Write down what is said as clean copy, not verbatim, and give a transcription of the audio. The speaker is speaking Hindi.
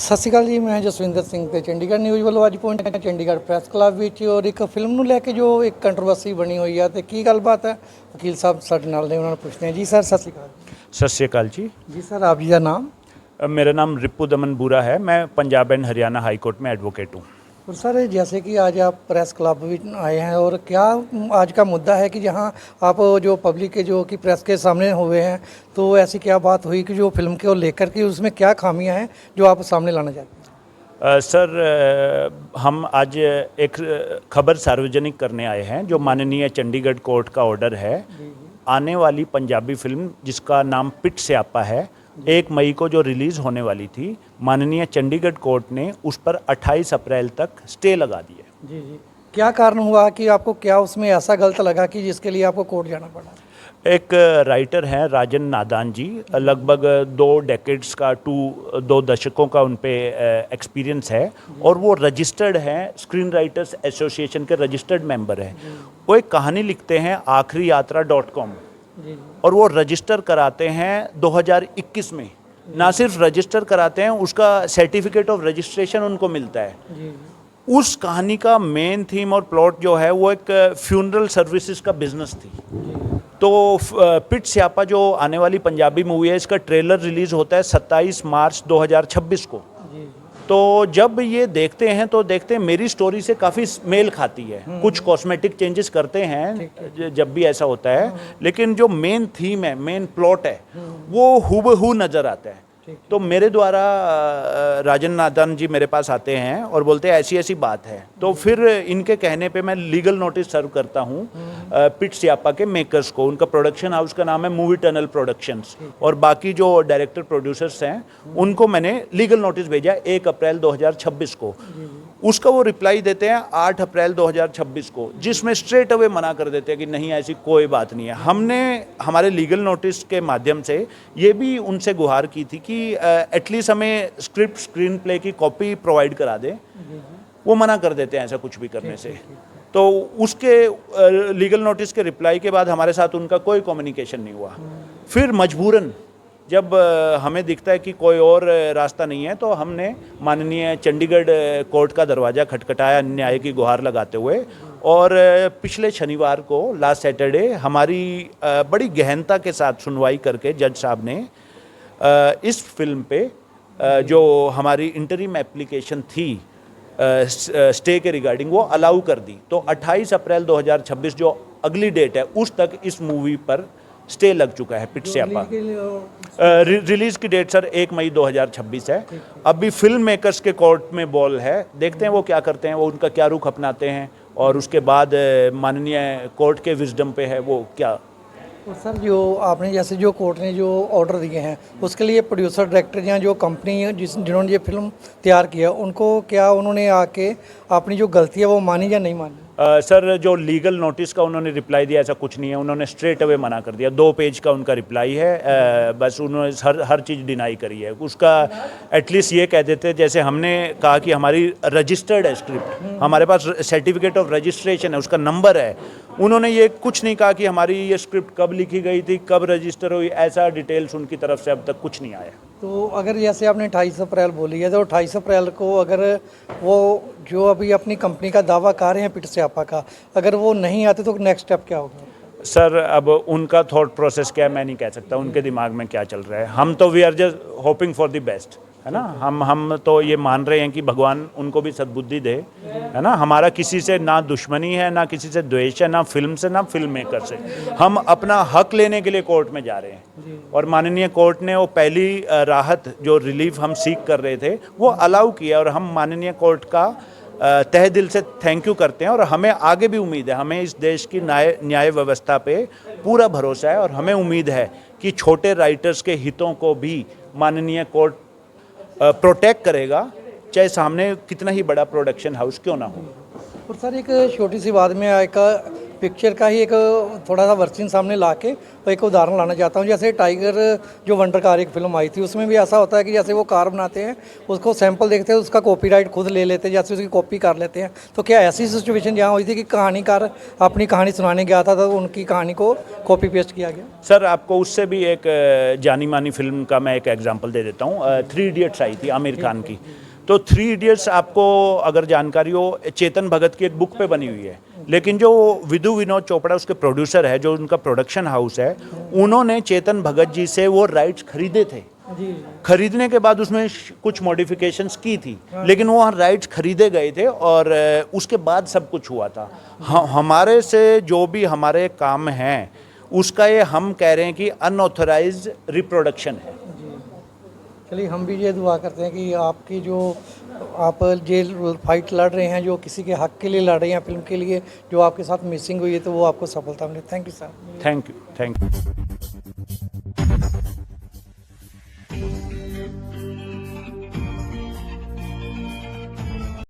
ਸਤਿ ਸ਼੍ਰੀ ਅਕਾਲ ਜੀ। ਮੈਂ ਜਸਵਿੰਦਰ ਸਿੰਘ ਤੇ ਚੰਡੀਗੜ੍ਹ ਨਿਊਜ਼ ਵੱਲੋਂ ਅੱਜ ਪਹੁੰਚੇ ਚੰਡੀਗੜ੍ਹ ਪ੍ਰੈਸ ਕਲੱਬ ਵਿੱਚ ਔਰ ਇੱਕ ਫਿਲਮ ਨੂੰ ਲੈ ਕੇ ਜੋ ਇੱਕ ਕੰਟਰੋਵਰਸੀ ਬਣੀ ਹੋਈ ਹੈ ਤੇ ਕੀ ਗੱਲਬਾਤ ਹੈ ਵਕੀਲ ਸਾਹਿਬ ਸਾਡੇ ਨਾਲ ਨੇ, ਉਹਨਾਂ ਨੂੰ ਪੁੱਛਦੇ हैं। जी सर सत श्री अकाल। सत श्री अकाल जी। जी सर आप जी का नाम? मेरा नाम रिपू दमन बूरा है। मैं Punjab and Haryana high court में एडवोकेट हूँ। और सर जैसे कि आज आप प्रेस क्लब में आए हैं और क्या आज का मुद्दा है कि जहां आप जो पब्लिक के जो कि प्रेस के सामने हुए हैं, तो ऐसी क्या बात हुई कि जो फिल्म को लेकर के उसमें क्या खामियां हैं जो आप सामने लाना चाहते हैं? सर हम आज एक खबर सार्वजनिक करने आए हैं। जो माननीय चंडीगढ़ कोर्ट का ऑर्डर है, आने वाली पंजाबी फिल्म जिसका नाम पिट स्यापा है, 1 मई को जो रिलीज़ होने वाली थी, माननीय चंडीगढ़ कोर्ट ने उस पर 28 अप्रैल तक स्टे लगा दिया। जी जी, क्या कारण हुआ कि आपको क्या उसमें ऐसा गलत लगा कि जिसके लिए आपको कोर्ट जाना पड़ा? एक राइटर हैं राजन नादान जी, लगभग 2 डेकेड्स का 2 दशकों का उन पे एक्सपीरियंस है और वो रजिस्टर्ड हैं, स्क्रीन राइटर्स एसोसिएशन के रजिस्टर्ड मेंबर हैं। वो एक कहानी लिखते हैं आखिरी यात्रा .com और वो रजिस्टर कराते हैं 2021 में। ना सिर्फ रजिस्टर कराते हैं, उसका सर्टिफिकेट ऑफ रजिस्ट्रेशन उनको मिलता है। उस कहानी का मेन थीम और प्लॉट जो है वो एक फ्यूनरल सर्विसेज का बिजनेस थी। तो पिट स्यापा जो आने वाली पंजाबी मूवी है, इसका ट्रेलर रिलीज़ होता है 27 मार्च 2026 को। तो जब ये देखते हैं तो देखते हैं मेरी स्टोरी से काफ़ी मेल खाती है। कुछ कॉस्मेटिक चेंजेस करते हैं जब भी ऐसा होता है, लेकिन जो मेन थीम है, मेन प्लॉट है, वो हूबहू नज़र आता है। तो मेरे द्वारा राजन नादान जी मेरे पास आते हैं और बोलते हैं ऐसी ऐसी बात है। तो फिर इनके कहने पे मैं लीगल नोटिस सर्व करता हूँ पिट स्यापा के मेकर्स को। उनका प्रोडक्शन हाउस का नाम है मूवी टनल प्रोडक्शंस, और बाकी जो डायरेक्टर प्रोड्यूसर्स हैं उनको मैंने लीगल नोटिस भेजा 1 अप्रैल 2026 को। उसका वो रिप्लाई देते हैं 8 अप्रैल 2026 को, जिसमें स्ट्रेट अवे मना कर देते हैं कि नहीं ऐसी कोई बात नहीं है। हमने हमारे लीगल नोटिस के माध्यम से ये भी उनसे गुहार की थी कि एटलीस्ट हमें स्क्रिप्ट स्क्रीन प्ले की कॉपी प्रोवाइड करा दें। वो मना कर देते हैं ऐसा कुछ भी करने से। तो उसके लीगल नोटिस के रिप्लाई के बाद हमारे साथ उनका कोई कम्युनिकेशन नहीं हुआ। फिर मजबूरन जब हमें दिखता है कि कोई और रास्ता नहीं है, तो हमने माननीय चंडीगढ़ कोर्ट का दरवाज़ा खटखटाया न्याय की गुहार लगाते हुए। और पिछले शनिवार को, लास्ट सैटरडे, हमारी बड़ी गहनता के साथ सुनवाई करके जज साहब ने इस फिल्म पे जो हमारी इंटरिम एप्लीकेशन थी स्टे के रिगार्डिंग, वो अलाउ कर दी। तो 28 अप्रैल 2026 जो अगली डेट है, उस तक इस मूवी पर स्टे लग चुका है पिट स्यापा। रिलीज की डेट सर 1 मई 2026 है। अभी फिल्म मेकर्स के कोर्ट में बॉल है, देखते हैं वो क्या करते हैं, वो उनका क्या रुख अपनाते हैं, और उसके बाद माननीय कोर्ट के विजडम पे है वो क्या। तो सर जो आपने जैसे जो कोर्ट ने जो ऑर्डर दिए हैं, उसके लिए प्रोड्यूसर डायरेक्टर या जो कंपनी है जिन्होंने ये फिल्म तैयार किया, उनको क्या उन्होंने आके अपनी जो गलती है वो मानी या नहीं मानी? सर जो लीगल नोटिस का उन्होंने रिप्लाई दिया ऐसा कुछ नहीं है। उन्होंने स्ट्रेट अवे मना कर दिया। 2 पेज का उनका रिप्लाई है। बस उन्होंने हर चीज़ डिनाई करी है। उसका एटलीस्ट ये कह देते, जैसे हमने कहा कि हमारी रजिस्टर्ड है स्क्रिप्ट, हमारे पास सर्टिफिकेट ऑफ रजिस्ट्रेशन है, उसका नंबर है। उन्होंने ये कुछ नहीं कहा कि हमारी ये स्क्रिप्ट कब लिखी गई थी, कब रजिस्टर हुई, ऐसा डिटेल्स उनकी तरफ से अब तक कुछ नहीं आया। तो अगर जैसे आपने 28 अप्रैल बोली है, तो 28 अप्रैल को अगर वो जो अभी अपनी कंपनी का दावा कर रहे हैं पिट स्यापा का, अगर वो नहीं आते तो नेक्स्ट स्टेप क्या होगा? सर अब उनका थॉट प्रोसेस क्या है मैं नहीं कह सकता, उनके दिमाग में क्या चल रहा है। हम तो we are just hoping for the best, है ना। हम तो ये मान रहे हैं कि भगवान उनको भी सद्बुद्धि दे, है ना। हमारा किसी से ना दुश्मनी है, ना किसी से द्वेष है, ना फिल्म से, ना फिल्म मेकर से। हम अपना हक लेने के लिए कोर्ट में जा रहे हैं, और माननीय कोर्ट ने वो पहली राहत जो रिलीफ हम सीख कर रहे थे वो अलाउ किया, और हम माननीय कोर्ट का तहे दिल से थैंक यू करते हैं। और हमें आगे भी उम्मीद है, हमें इस देश की न्याय व्यवस्था पे पूरा भरोसा है, और हमें उम्मीद है कि छोटे राइटर्स के हितों को भी माननीय कोर्ट प्रोटेक्ट करेगा, चाहे सामने कितना ही बड़ा प्रोडक्शन हाउस क्यों ना हो। और सर एक छोटी सी बात में आएगा, पिक्चर का ही एक थोड़ा सा वर्जन सामने ला के एक उदाहरण लाना चाहता हूँ। जैसे टाइगर जो वंडर कार एक फिल्म आई थी, उसमें भी ऐसा होता है कि जैसे वो कार बनाते हैं, उसको सैंपल देखते हैं, उसका कॉपीराइट खुद ले लेते हैं, जैसे उसकी कॉपी कर लेते हैं। तो क्या ऐसी सिचुएशन जहाँ हुई थी कि कहानीकार अपनी कहानी सुनाने गया था तो उनकी कहानी को कॉपी पेस्ट किया गया? सर आपको उससे भी एक जानी मानी फिल्म का मैं एक एग्जांपल दे देता हूँ। 3 इडियट्स आई थी आमिर खान की। तो 3 इडियट्स आपको अगर जानकारी हो, चेतन भगत की एक बुक पे बनी हुई है, लेकिन जो विदु विनोद चोपड़ा उसके प्रोड्यूसर है, जो उनका प्रोडक्शन हाउस है, उन्होंने चेतन भगत जी से वो राइट्स खरीदे थे। खरीदने के बाद उसमें कुछ मॉडिफिकेशंस की थी, लेकिन वो राइट्स खरीदे गए थे और उसके बाद सब कुछ हुआ था। हमारे से जो भी हमारे काम हैं उसका ये हम कह रहे हैं कि अनऑथराइज्ड रिप्रोडक्शन है। चलिए, हम भी ये दुआ करते हैं कि आपकी जो आप जेल फाइट लड़ रहे हैं, जो किसी के हक के लिए लड़ रहे हैं फिल्म के लिए, जो आपके साथ मिसिंग हुई है, तो वो आपको सफलता मिले। Thank you sir. Thank you.